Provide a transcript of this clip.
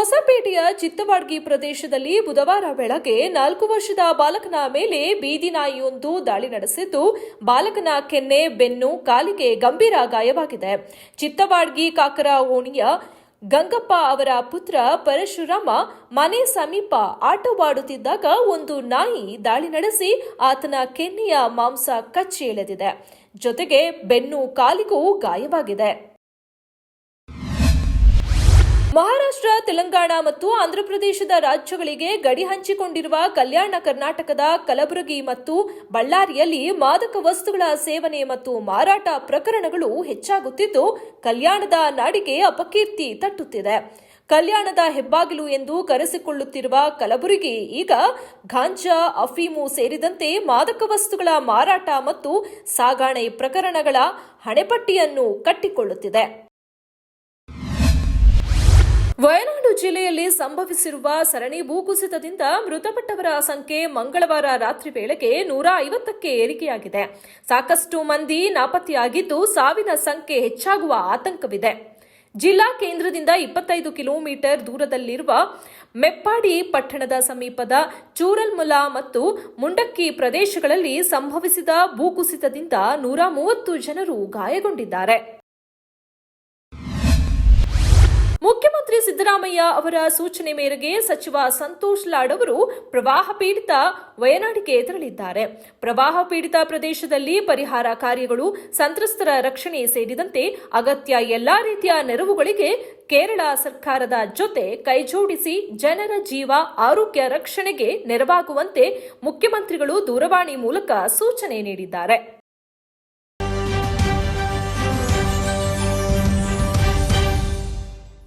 ಹೊಸಪೇಟೆಯ ಚಿತ್ತವಾಡ್ಗಿ ಪ್ರದೇಶದಲ್ಲಿ ಬುಧವಾರ ಬೆಳಗ್ಗೆ 4 ವರ್ಷದ ಬಾಲಕನ ಮೇಲೆ ಬೀದಿ ನಾಯಿಯೊಂದು ದಾಳಿ ನಡೆಸಿದ್ದು, ಬಾಲಕನ ಕೆನ್ನೆ, ಬೆನ್ನು, ಕಾಲಿಗೆ ಗಂಭೀರ ಗಾಯವಾಗಿದೆ. ಚಿತ್ತವಾಡ್ಗಿ ಕಾಕರ ಓಣಿಯ ಗಂಗಪ್ಪ ಅವರ ಪುತ್ರ ಪರಶುರಾಮ ಮನೆ ಸಮೀಪ ಆಟವಾಡುತ್ತಿದ್ದಾಗ ಒಂದು ನಾಯಿ ದಾಳಿ ನಡೆಸಿ ಆತನ ಕೆನ್ನೆಯ ಮಾಂಸ ಕಚ್ಚಿ ಎಳೆದಿದೆ. ಜೊತೆಗೆ ಬೆನ್ನು, ಕಾಲಿಗೂ ಗಾಯವಾಗಿದೆ. ಮಹಾರಾಷ್ಟ್ರ, ತೆಲಂಗಾಣ ಮತ್ತು ಆಂಧ್ರಪ್ರದೇಶದ ರಾಜ್ಯಗಳಿಗೆ ಗಡಿ ಹಂಚಿಕೊಂಡಿರುವ ಕಲ್ಯಾಣ ಕರ್ನಾಟಕದ ಕಲಬುರಗಿ ಮತ್ತು ಬಳ್ಳಾರಿಯಲ್ಲಿ ಮಾದಕ ವಸ್ತುಗಳ ಸೇವನೆ ಮತ್ತು ಮಾರಾಟ ಪ್ರಕರಣಗಳು ಹೆಚ್ಚಾಗುತ್ತಿದ್ದು, ಕಲ್ಯಾಣದ ನಾಡಿಗೆ ಅಪಕೀರ್ತಿ ತಟ್ಟುತ್ತಿದೆ. ಕಲ್ಯಾಣದ ಹೆಬ್ಬಾಗಿಲು ಎಂದು ಕರೆಸಿಕೊಳ್ಳುತ್ತಿರುವ ಕಲಬುರಗಿ ಈಗ ಗಾಂಜಾ, ಅಫೀಮು ಸೇರಿದಂತೆ ಮಾದಕ ವಸ್ತುಗಳ ಮಾರಾಟ ಮತ್ತು ಸಾಗಣೆ ಪ್ರಕರಣಗಳ ಹಣೆಪಟ್ಟಿಯನ್ನು ಕಟ್ಟಿಕೊಳ್ಳುತ್ತಿದೆ. ವಯನಾಡು ಜಿಲ್ಲೆಯಲ್ಲಿ ಸಂಭವಿಸಿರುವ ಸರಣಿ ಭೂಕುಸಿತದಿಂದ ಮೃತಪಟ್ಟವರ ಸಂಖ್ಯೆ ಮಂಗಳವಾರ ರಾತ್ರಿ ವೇಳೆಗೆ 150ಕ್ಕೆ ಏರಿಕೆಯಾಗಿದೆ. ಸಾಕಷ್ಟು ಮಂದಿ ನಾಪತ್ತೆಯಾಗಿದ್ದು, ಸಾವಿನ ಸಂಖ್ಯೆ ಹೆಚ್ಚಾಗುವ ಆತಂಕವಿದೆ. ಜಿಲ್ಲಾ ಕೇಂದ್ರದಿಂದ 25 ಕಿಲೋಮೀಟರ್ ದೂರದಲ್ಲಿರುವ ಮೆಪ್ಪಾಡಿ ಪಟ್ಟಣದ ಸಮೀಪದ ಚೂರಲ್ಮುಲಾ ಮತ್ತು ಮುಂಡಕ್ಕಿ ಪ್ರದೇಶಗಳಲ್ಲಿ ಸಂಭವಿಸಿದ ಭೂಕುಸಿತದಿಂದ 130 ಜನರು ಗಾಯಗೊಂಡಿದ್ದಾರೆ. ಮುಖ್ಯಮಂತ್ರಿ ಸಿದ್ದರಾಮಯ್ಯ ಅವರ ಸೂಚನೆ ಮೇರೆಗೆ ಸಚಿವ ಸಂತೋಷ್ ಲಾಡ್ ಅವರು ಪ್ರವಾಹ ಪೀಡಿತ ವಯನಾಡಿಗೆ ತೆರಳಿದ್ದಾರೆ. ಪ್ರವಾಹ ಪೀಡಿತ ಪ್ರದೇಶದಲ್ಲಿ ಪರಿಹಾರ ಕಾರ್ಯಗಳು, ಸಂತ್ರಸ್ತರ ರಕ್ಷಣೆ ಸೇರಿದಂತೆ ಅಗತ್ಯ ಎಲ್ಲಾ ರೀತಿಯ ನೆರವುಗಳಿಗೆ ಕೇರಳ ಸರ್ಕಾರದ ಜೊತೆ ಕೈಜೋಡಿಸಿ ಜನರ ಜೀವ, ಆರೋಗ್ಯ ರಕ್ಷಣೆಗೆ ನೆರವಾಗುವಂತೆ ಮುಖ್ಯಮಂತ್ರಿಗಳು ದೂರವಾಣಿ ಮೂಲಕ ಸೂಚನೆ ನೀಡಿದ್ದಾರೆ.